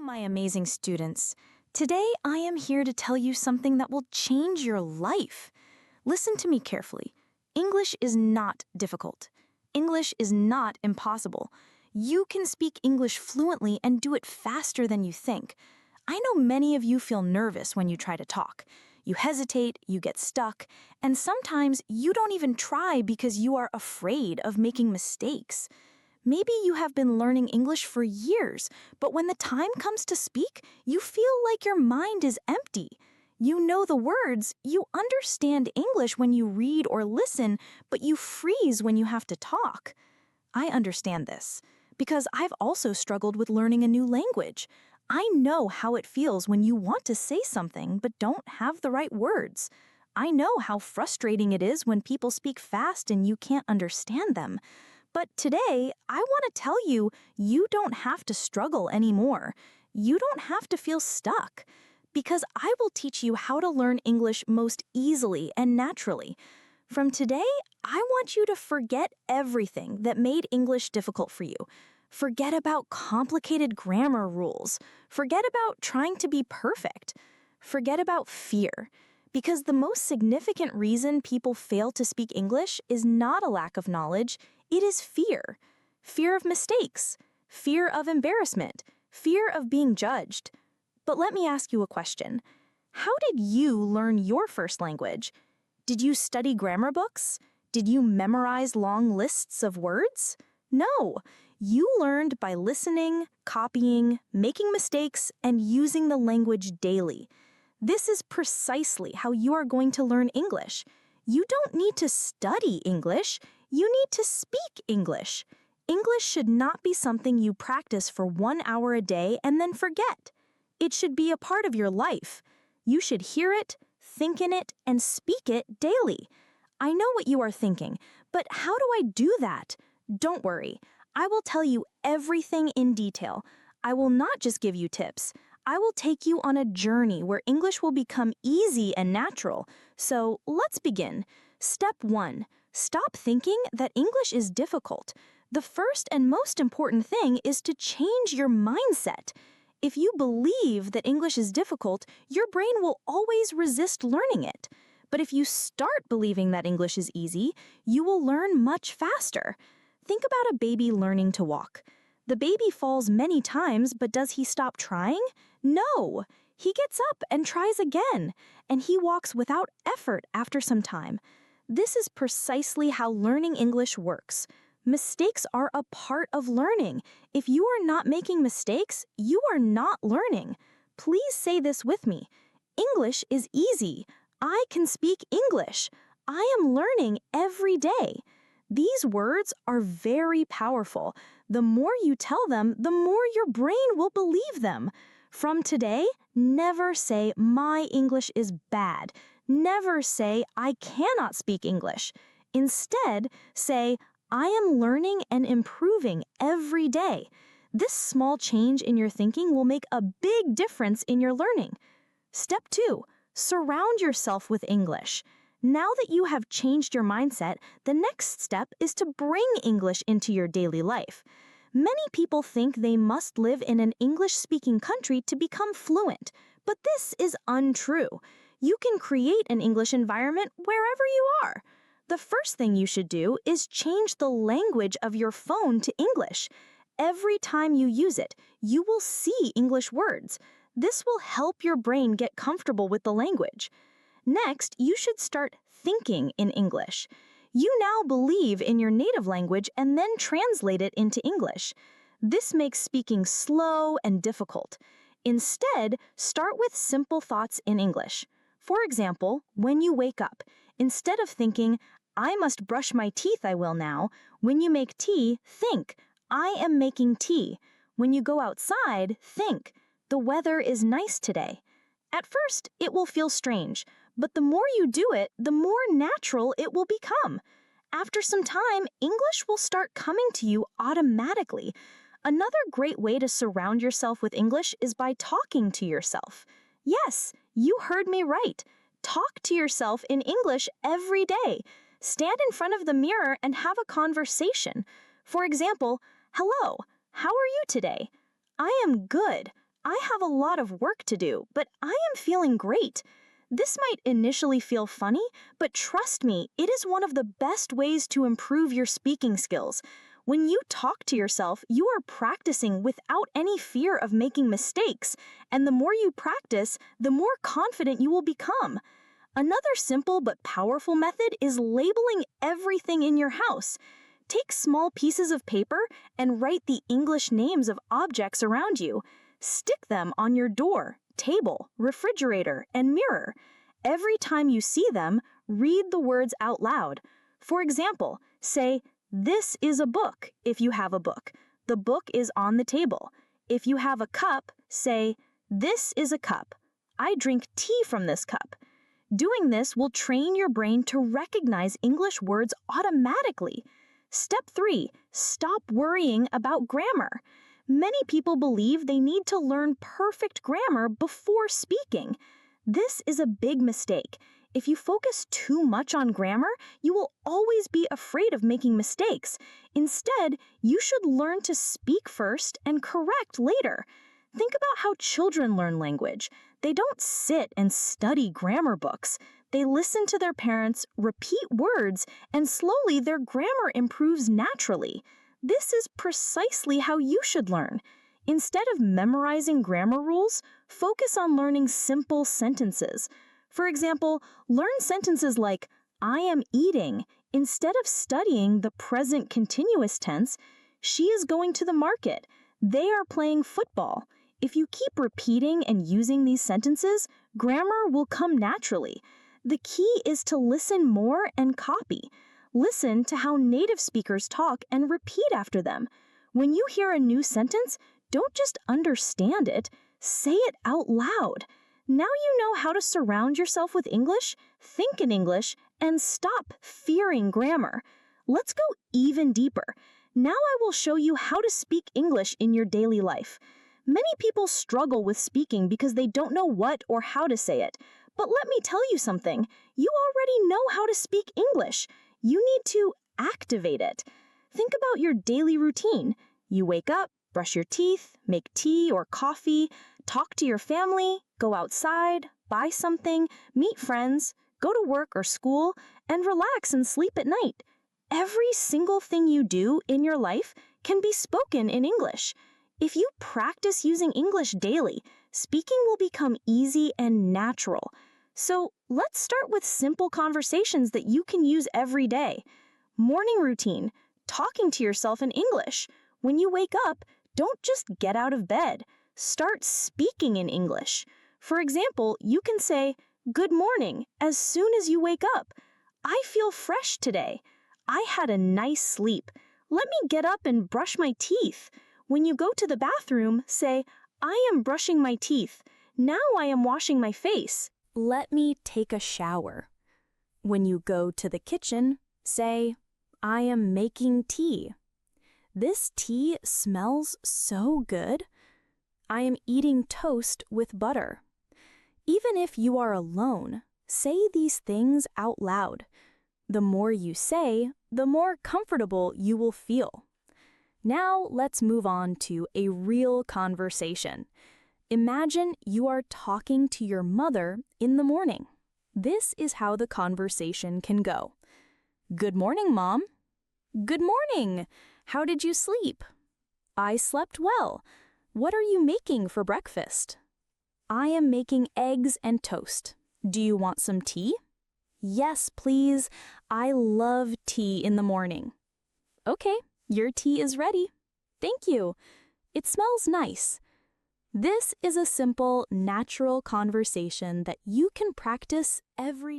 my amazing students. Today I am here to tell you something that will change your life. Listen to me carefully. English is not difficult. English is not impossible. You can speak English fluently and do it faster than you think. I know many of you feel nervous when you try to talk. You hesitate, you get stuck, and sometimes you don't even try because you are afraid of making mistakes. Maybe you have been learning English for years, but when the time comes to speak, you feel like your mind is empty. You know the words, you understand English when you read or listen, but you freeze when you have to talk. I understand this, because I've also struggled with learning a new language. I know how it feels when you want to say something but don't have the right words. I know how frustrating it is when people speak fast and you can't understand them. But today, I want to tell you, you don't have to struggle anymore. You don't have to feel stuck. Because I will teach you how to learn English most easily and naturally. From today, I want you to forget everything that made English difficult for you. Forget about complicated grammar rules. Forget about trying to be perfect. Forget about fear. Because the most significant reason people fail to speak English is not a lack of knowledge, it is fear. Fear of mistakes, fear of embarrassment, fear of being judged. But let me ask you a question. How did you learn your first language? Did you study grammar books? Did you memorize long lists of words? No, you learned by listening, copying, making mistakes, and using the language daily. This is precisely how you are going to learn English. You don't need to study English, you need to speak English. English should not be something you practice for 1 hour a day and then forget. It should be a part of your life. You should hear it, think in it, and speak it daily. I know what you are thinking, but how do I do that? Don't worry. I will tell you everything in detail. I will not just give you tips. I will take you on a journey where English will become easy and natural. So let's begin. Step 1. Stop thinking that English is difficult. The first and most important thing is to change your mindset. If you believe that English is difficult, your brain will always resist learning it. But if you start believing that English is easy, you will learn much faster. Think about a baby learning to walk. The baby falls many times, but does he stop trying? No! He gets up and tries again, and he walks without effort after some time. This is precisely how learning English works. Mistakes are a part of learning. If you are not making mistakes, you are not learning. Please say this with me. English is easy. I can speak English. I am learning every day. These words are very powerful. The more you tell them, the more your brain will believe them. From today, never say, "My English is bad." Never say, "I cannot speak English." Instead, say, "I am learning and improving every day." This small change in your thinking will make a big difference in your learning. Step 2, surround yourself with English. Now that you have changed your mindset, the next step is to bring English into your daily life. Many people think they must live in an English-speaking country to become fluent, but this is untrue. You can create an English environment wherever you are. The first thing you should do is change the language of your phone to English. Every time you use it, you will see English words. This will help your brain get comfortable with the language. Next, you should start thinking in English. You now believe in your native language and then translate it into English. This makes speaking slow and difficult. Instead, start with simple thoughts in English. For example, when you wake up, instead of thinking, "I must brush my teeth, I will now," when you make tea, think, "I am making tea." When you go outside, think, "The weather is nice today." At first, it will feel strange, but the more you do it, the more natural it will become. After some time, English will start coming to you automatically. Another great way to surround yourself with English is by talking to yourself. Yes, you heard me right. Talk to yourself in English every day. Stand in front of the mirror and have a conversation. For example, "Hello, how are you today?" "I am good. I have a lot of work to do, but I am feeling great. This might initially feel funny, but trust me, it is one of the best ways to improve your speaking skills. When you talk to yourself, you are practicing without any fear of making mistakes, and the more you practice, the more confident you will become. Another simple but powerful method is labeling everything in your house. Take small pieces of paper and write the English names of objects around you. Stick them on your door, table, refrigerator, and mirror. Every time you see them, read the words out loud. For example, say, "This is a book," if you have a book. The book is on the table. If you have a cup, say, "This is a cup. I drink tea from this cup." Doing this will train your brain to recognize English words automatically. Step 3, stop worrying about grammar. Many people believe they need to learn perfect grammar before speaking. This is a big mistake. If you focus too much on grammar, you will always be afraid of making mistakes. Instead, you should learn to speak first and correct later. Think about how children learn language. They don't sit and study grammar books. They listen to their parents, repeat words, and slowly their grammar improves naturally. This is precisely how you should learn. Instead of memorizing grammar rules, focus on learning simple sentences. For example, learn sentences like, "I am eating," instead of studying the present continuous tense. "She is going to the market." "They are playing football." If you keep repeating and using these sentences, grammar will come naturally. The key is to listen more and copy. Listen to how native speakers talk and repeat after them. When you hear a new sentence, don't just understand it, say it out loud. Now you know how to surround yourself with English, think in English, and stop fearing grammar. Let's go even deeper. Now I will show you how to speak English in your daily life. Many people struggle with speaking because they don't know what or how to say it. But let me tell you something. You already know how to speak English. You need to activate it. Think about your daily routine. You wake up, brush your teeth, make tea or coffee, talk to your family, go outside, buy something, meet friends, go to work or school, and relax and sleep at night. Every single thing you do in your life can be spoken in English. If you practice using English daily, speaking will become easy and natural. So let's start with simple conversations that you can use every day. Morning routine, talking to yourself in English. When you wake up, don't just get out of bed. Start speaking in English. For example, you can say, "Good morning," as soon as you wake up. "I feel fresh today." "I had a nice sleep. Let me get up and brush my teeth." When you go to the bathroom, say, "I am brushing my teeth. Now I am washing my face." "Let me take a shower." When you go to the kitchen, say, "I am making tea. This tea smells so good." "I am eating toast with butter." Even if you are alone, say these things out loud. The more you say, the more comfortable you will feel. Now let's move on to a real conversation. Imagine you are talking to your mother in the morning. This is how the conversation can go. "Good morning, Mom." "Good morning. How did you sleep?" "I slept well. What are you making for breakfast?" "I am making eggs and toast. Do you want some tea?" "Yes, please. I love tea in the morning." "Okay, your tea is ready." "Thank you. It smells nice." This is a simple, natural conversation that you can practice every day.